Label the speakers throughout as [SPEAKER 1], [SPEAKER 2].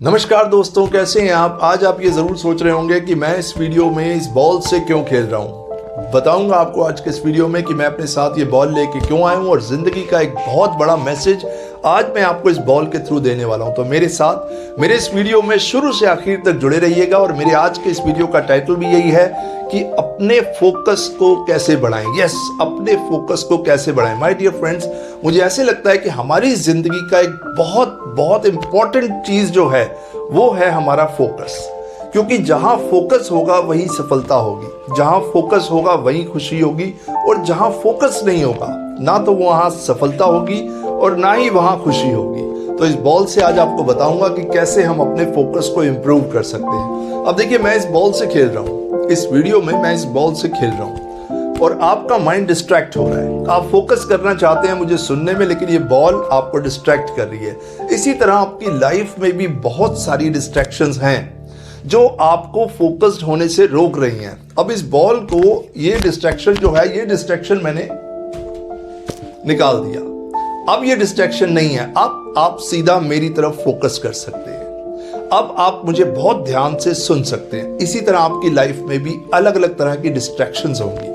[SPEAKER 1] नमस्कार दोस्तों, कैसे हैं आप। आज आप ये ज़रूर सोच रहे होंगे कि मैं इस वीडियो में इस बॉल से क्यों खेल रहा हूँ। बताऊंगा आपको आज के इस वीडियो में कि मैं अपने साथ ये बॉल लेके क्यों आया हूँ और ज़िंदगी का एक बहुत बड़ा मैसेज आज मैं आपको इस बॉल के थ्रू देने वाला हूँ। तो मेरे साथ मेरे इस वीडियो में शुरू से आखिर तक जुड़े रहिएगा। और मेरे आज के इस वीडियो का टाइटल भी यही है कि अपने फोकस को कैसे बढ़ाएं। यस, अपने फोकस को कैसे बढ़ाएं। माय डियर फ्रेंड्स, मुझे ऐसे लगता है कि हमारी ज़िंदगी का एक बहुत इंपॉर्टेंट चीज़ जो है वो है हमारा फोकस। क्योंकि जहां फोकस होगा वहीं सफलता होगी, जहां फोकस होगा वहीं खुशी होगी, और जहां फोकस नहीं होगा ना तो वहां सफलता होगी और ना ही वहां खुशी होगी। तो इस बॉल से आज आपको बताऊंगा कि कैसे हम अपने फोकस को इंप्रूव कर सकते हैं। अब देखिए, मैं इस बॉल से खेल रहा हूं, इस वीडियो में मैं इस बॉल से खेल रहा हूं और आपका माइंड डिस्ट्रैक्ट हो रहा है। आप फोकस करना चाहते हैं मुझे सुनने में, लेकिन ये बॉल आपको डिस्ट्रैक्ट कर रही है। इसी तरह आपकी लाइफ में भी बहुत सारी डिस्ट्रैक्शंस हैं जो आपको फोकस्ड होने से रोक रही हैं। अब इस बॉल को, ये डिस्ट्रैक्शन जो है, ये डिस्ट्रैक्शन मैंने निकाल दिया। अब ये डिस्ट्रैक्शन नहीं है। अब आप सीधा मेरी तरफ फोकस कर सकते हैं। अब आप मुझे बहुत ध्यान से सुन सकते हैं। इसी तरह आपकी लाइफ में भी अलग अलग तरह की डिस्ट्रैक्शंस होंगी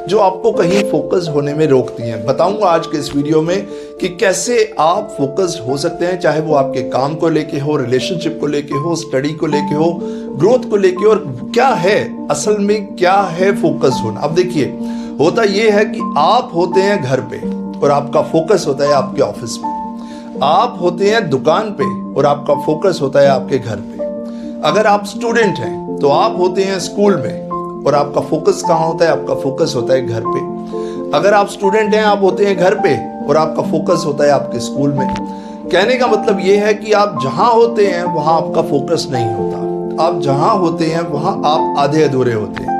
[SPEAKER 1] जो आपको कहीं फोकस होने में रोकती हैं। बताऊंगा आज के इस वीडियो में कि कैसे आप फोकस्ड हो सकते हैं, चाहे वो आपके काम को लेके हो, रिलेशनशिप को लेके हो, स्टडी को लेके हो, ग्रोथ को लेके, और क्या है असल में, क्या है फोकस होना। अब देखिए, होता ये है कि आप होते हैं घर पे और आपका फोकस होता है आपके ऑफिस में। आप होते हैं दुकान पे और आपका फोकस होता है आपके घर पे। अगर आप स्टूडेंट हैं तो आप होते हैं स्कूल में और आपका फोकस कहाँ होता है? आपका फोकस होता है घर पे। अगर आप स्टूडेंट हैं, आप होते हैं घर पे और आपका फोकस होता है आपके स्कूल में। कहने का मतलब ये है कि आप जहां होते हैं वहां आपका फोकस नहीं होता। आप जहां होते हैं वहां आप आधे अधूरे होते हैं।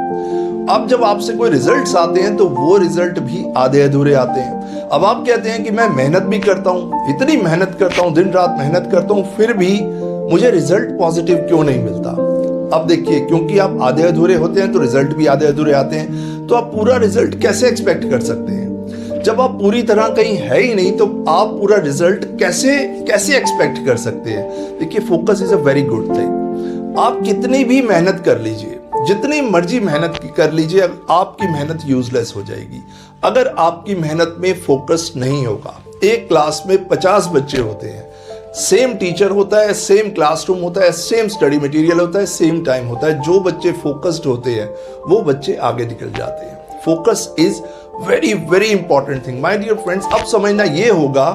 [SPEAKER 1] अब जब आपसे कोई रिजल्ट्स आते हैं तो वो रिजल्ट भी आधे अधूरे आते हैं। अब आप कहते हैं कि मैं मेहनत भी करता हूँ, इतनी मेहनत करता हूँ, दिन रात मेहनत करता हूँ, फिर भी मुझे रिजल्ट पॉजिटिव क्यों नहीं मिलता? अब देखिए, क्योंकि आप आधे अधूरे होते हैं तो रिजल्ट भी आधे अधूरे आते हैं। तो आप पूरा रिजल्ट कैसे एक्सपेक्ट कर सकते हैं? जब आप पूरी तरह कहीं है ही नहीं तो आप पूरा रिजल्ट कैसे एक्सपेक्ट कर सकते हैं? देखिए, focus is a very good thing. आप कितनी भी मेहनत कर लीजिए, जितनी मर्जी मेहनत कर लीजिए, आपकी मेहनत यूजलेस हो जाएगी अगर आपकी मेहनत में फोकस नहीं होगा। एक क्लास में 50 बच्चे होते हैं, सेम टीचर होता है, सेम क्लासरूम होता है, सेम स्टडी मटेरियल होता है, सेम टाइम होता है। जो बच्चे फोकस्ड होते हैं वो बच्चे आगे निकल जाते हैं। Focus is very important thing my dear friends. अब समझना ये होगा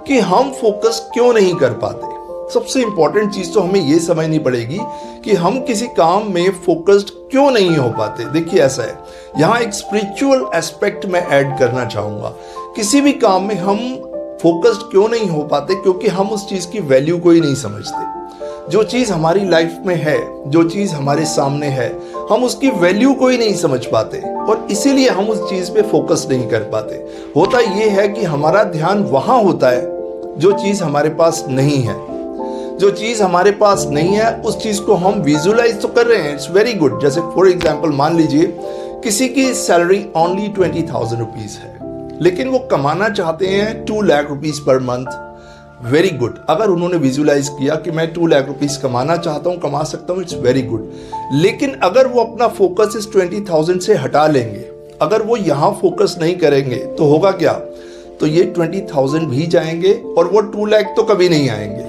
[SPEAKER 1] कि हम फोकस क्यों नहीं कर पाते। सबसे इंपॉर्टेंट चीज तो हमें ये समझनी पड़ेगी कि हम किसी काम में फोकस्ड क्यों नहीं हो पाते। देखिए, ऐसा है, यहाँ एक स्पिरिचुअल एस्पेक्ट में ऐड करना चाहूंगा। किसी भी काम में हम फोकस्ड क्यों नहीं हो पाते? क्योंकि हम उस चीज की वैल्यू को ही नहीं समझते। जो चीज हमारी लाइफ में है, जो चीज हमारे सामने है, हम उसकी वैल्यू को ही नहीं समझ पाते और इसीलिए हम उस चीज पे फोकस नहीं कर पाते। होता ये है कि हमारा ध्यान वहां होता है जो चीज हमारे पास नहीं है। जो चीज हमारे पास नहीं है उस चीज को हम विजुअलाइज तो कर रहे हैं, इट्स वेरी गुड। जैसे फॉर एग्जांपल मान लीजिए किसी की सैलरी ओनली 20,000 रुपीज है, लेकिन वो कमाना चाहते हैं 2 lakh rupees per month. Very good. अगर उन्होंने विजुअलाइज किया कि मैं 2 लाख रुपीज कमाना चाहता हूं, कमा सकता हूं, इट्स वेरी गुड। लेकिन अगर वो अपना फोकस इस 20,000 से हटा लेंगे, अगर वो यहां फोकस नहीं करेंगे तो होगा क्या? तो ये 20,000 भी जाएंगे और वो 2 लाख तो कभी नहीं आएंगे।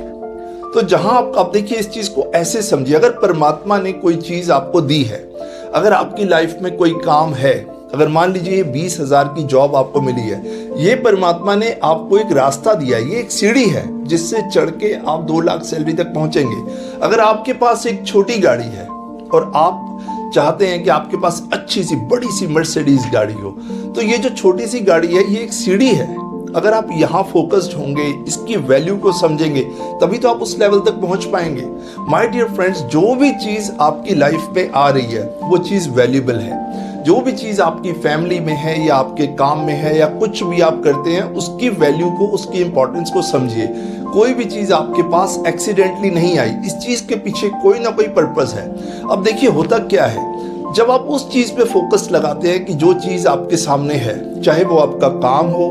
[SPEAKER 1] तो जहां आप देखिए, इस चीज को ऐसे समझिए, अगर परमात्मा ने कोई चीज आपको दी है, अगर आपकी लाइफ में कोई काम है, अगर मान लीजिए 20,000 की जॉब आपको मिली है, ये परमात्मा ने आपको एक रास्ता दिया है, ये एक सीढ़ी है जिससे चढ़ के आप 2 लाख सैलरी तक पहुंचेंगे। अगर आपके पास एक छोटी गाड़ी है और आप चाहते हैं कि आपके पास अच्छी सी बड़ी सी मर्सिडीज गाड़ी हो, तो ये जो छोटी सी गाड़ी है ये एक सीढ़ी है। अगर आप यहाँ फोकस्ड होंगे, इसकी वैल्यू को समझेंगे, तभी तो आप उस लेवल तक पहुंच पाएंगे। माय डियर फ्रेंड्स, जो भी चीज आपकी लाइफ में आ रही है वो चीज वैल्यूएबल है। जो भी चीज आपकी फैमिली में है या आपके काम में है या कुछ भी आप करते हैं, उसकी वैल्यू को, उसकी इंपॉर्टेंस को समझिए। कोई भी चीज आपके पास एक्सीडेंटली नहीं आई, इस चीज के पीछे कोई ना कोई पर्पस है। अब देखिए, होता क्या है, जब आप उस चीज पे फोकस लगाते हैं कि जो चीज आपके सामने है, चाहे वो आपका काम हो,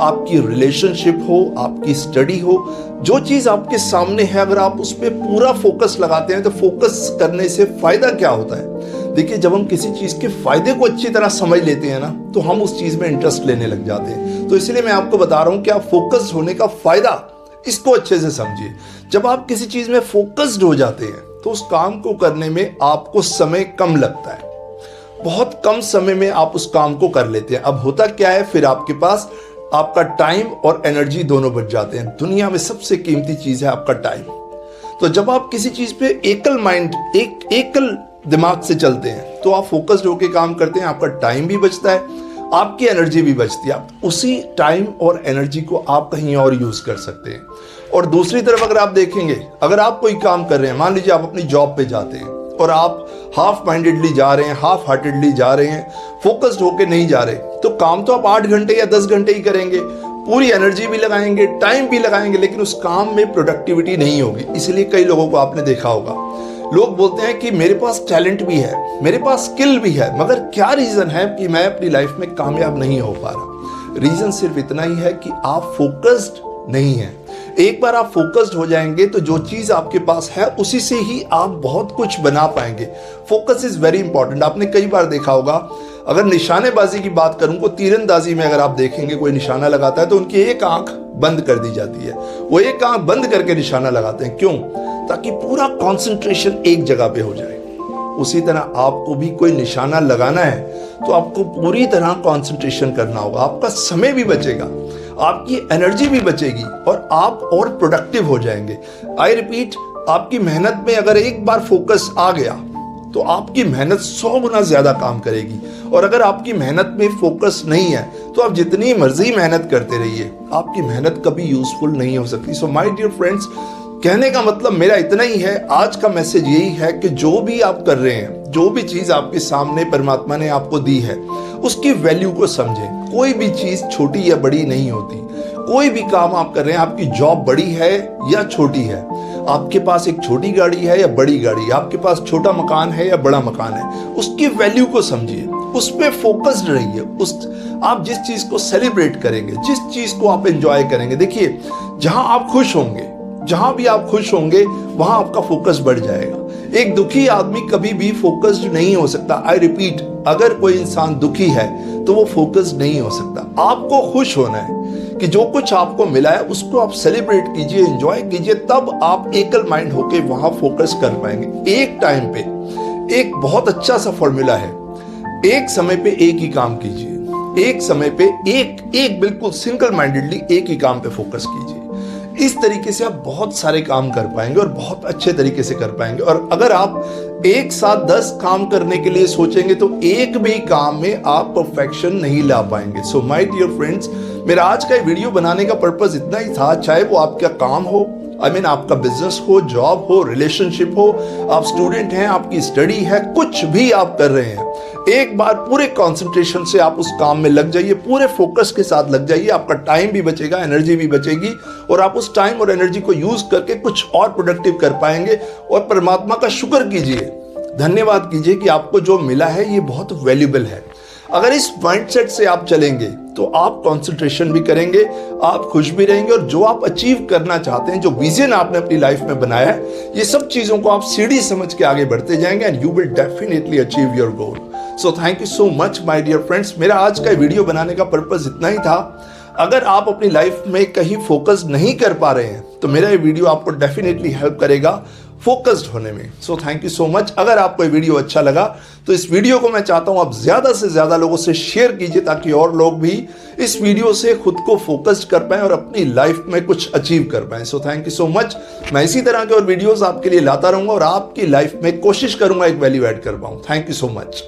[SPEAKER 1] आपकी रिलेशनशिप हो, आपकी स्टडी हो, जो चीज़ आपके सामने है, अगर आप उस पर पूरा फोकस लगाते हैं तो फोकस करने से फायदा क्या होता है? देखिए, जब हम किसी चीज़ के फायदे को अच्छी तरह समझ लेते हैं ना, तो हम उस चीज़ में इंटरेस्ट लेने लग जाते हैं। तो इसलिए मैं आपको बता रहा हूं कि आप फोकस्ड होने का फायदा, इसको अच्छे से समझिए। जब आप किसी चीज़ में फोकस्ड हो जाते हैं तो उस काम को करने में आपको समय कम लगता है, बहुत कम समय में आप उस काम को कर लेते हैं। अब होता क्या है, फिर आपके पास आपका टाइम और एनर्जी दोनों बच जाते हैं। दुनिया में सबसे कीमती चीज है आपका टाइम। तो जब आप किसी चीज पे एकल माइंड, एकल दिमाग से चलते हैं तो आप फोकस्ड होकर काम करते हैं, आपका टाइम भी बचता है, आपकी एनर्जी भी बचती है। आप उसी टाइम और एनर्जी को आप कहीं और यूज कर सकते हैं। और दूसरी तरफ अगर आप देखेंगे, अगर आप कोई काम कर रहे हैं, मान लीजिए आप अपनी जॉब पे जाते हैं और आप हाफ माइंडेडली जा रहे हैं, हाफ हार्टेडली जा रहे हैं, फोकस्ड होकर नहीं जा रहे, तो काम तो आप 8 घंटे या 10 घंटे ही करेंगे, पूरी एनर्जी भी लगाएंगे, टाइम भी लगाएंगे, लेकिन उस काम में प्रोडक्टिविटी नहीं होगी। इसलिए कई लोगों को आपने देखा होगा, लोग बोलते हैं कि मेरे पास टैलेंट भी है, मेरे पास स्किल भी है, मगर क्या रीजन है कि मैं अपनी लाइफ में कामयाब नहीं हो पा रहा? रीजन सिर्फ इतना ही है कि आप फोकस्ड नहीं है। एक बार आप फोकस्ड हो जाएंगे तो जो चीज आपके पास है उसी से ही आप बहुत कुछ बना पाएंगे। Focus is very important. आपने कई बार देखा होगा, अगर निशानेबाजी की बात करूं तो तीरंदाजी में अगर आप देखेंगे कोई निशाना लगाता है तो उनकी एक आंख बंद कर दी जाती है, वो एक आंख बंद करके निशाना लगाते हैं। क्यों? ताकि पूरा कॉन्सेंट्रेशन एक जगह पे हो जाए। उसी तरह आपको भी कोई निशाना लगाना है तो आपको पूरी तरह कंसंट्रेशन करना होगा, आपका समय भी बचेगा, आपकी एनर्जी भी बचेगी और आप और प्रोडक्टिव हो जाएंगे। आई रिपीट, आपकी मेहनत में अगर एक बार फोकस आ गया तो आपकी मेहनत 100 गुना ज्यादा काम करेगी। और अगर आपकी मेहनत में फोकस नहीं है तो आप जितनी मर्जी मेहनत करते रहिए, आपकी मेहनत कभी यूजफुल नहीं हो सकती। सो माय डियर फ्रेंड्स, कहने का मतलब मेरा इतना ही है, आज का मैसेज यही है कि जो भी आप कर रहे हैं, जो भी चीज आपके सामने परमात्मा ने आपको दी है, उसकी वैल्यू को समझें। कोई भी चीज छोटी या बड़ी नहीं होती। कोई भी काम आप कर रहे हैं, आपकी जॉब बड़ी है या छोटी है, आपके पास एक छोटी गाड़ी है या बड़ी गाड़ी, आपके पास छोटा मकान है या बड़ा मकान है, उसकी वैल्यू को समझिए, उस पर फोकस्ड रहिए। आप जिस चीज को सेलिब्रेट करेंगे, जिस चीज को आप एंजॉय करेंगे, देखिए जहां आप खुश होंगे, जहां भी आप खुश होंगे वहां आपका फोकस बढ़ जाएगा। एक दुखी आदमी कभी भी फोकस्ड नहीं हो सकता। आई रिपीट, अगर कोई इंसान दुखी है तो वो फोकस्ड नहीं हो सकता। आपको खुश होना है कि जो कुछ आपको मिला है उसको आप सेलिब्रेट कीजिए, एंजॉय कीजिए, तब आप एकल माइंड होकर वहां फोकस कर पाएंगे। एक टाइम पे एक बहुत अच्छा सा फॉर्मूला है, एक समय पे एक ही काम कीजिए, एक समय पे एक बिल्कुल सिंगल माइंडेडली एक ही काम पे फोकस कीजिए। इस तरीके से आप बहुत सारे काम कर पाएंगे और बहुत अच्छे तरीके से कर पाएंगे। और अगर आप एक साथ 10 काम करने के लिए सोचेंगे तो एक भी काम में आप परफेक्शन नहीं ला पाएंगे। सो माय डियर फ्रेंड्स, मेरा आज का वीडियो बनाने का पर्पस इतना ही था, चाहे वो आपका काम हो, आपका बिजनेस हो, जॉब हो, रिलेशनशिप हो, आप स्टूडेंट हैं, आपकी स्टडी है, कुछ भी आप कर रहे हैं, एक बार पूरे कंसंट्रेशन से आप उस काम में लग जाइए, पूरे फोकस के साथ लग जाइए। आपका टाइम भी बचेगा, एनर्जी भी बचेगी और आप उस टाइम और एनर्जी को यूज करके कुछ और प्रोडक्टिव कर पाएंगे। और परमात्मा का शुक्र कीजिए, धन्यवाद कीजिए कि आपको जो मिला है ये बहुत वैल्यूबल है। अगर इस माइंडसेट से आप चलेंगे तो आप कंसंट्रेशन भी करेंगे, आप खुश भी रहेंगे और जो आप अचीव करना चाहते हैं, जो विजन आपने अपनी लाइफ में बनाया है, ये सब चीजों को आप सीढ़ी समझ के आगे बढ़ते जाएंगे and you will definitely achieve your goal. So thank you so much my dear friends. मेरा आज का वीडियो बनाने का पर्पस इतना ही था। अगर आप अपनी लाइफ में कहीं फोकस नहीं कर पा रहे हैं तो मेरा ये वीडियो आपको डेफिनेटली हेल्प करेगा फोकस्ड होने में। सो थैंक यू सो मच। अगर आपको ये वीडियो अच्छा लगा तो इस वीडियो को मैं चाहता हूं आप ज्यादा से ज्यादा लोगों से शेयर कीजिए ताकि और लोग भी इस वीडियो से खुद को फोकस्ड कर पाएं और अपनी लाइफ में कुछ अचीव कर पाएं। सो थैंक यू सो मच। मैं इसी तरह के और वीडियोस आपके लिए लाता रहूंगा और आपकी लाइफ में कोशिश करूंगा एक वैल्यू ऐड कर पाऊं। Thank you so much.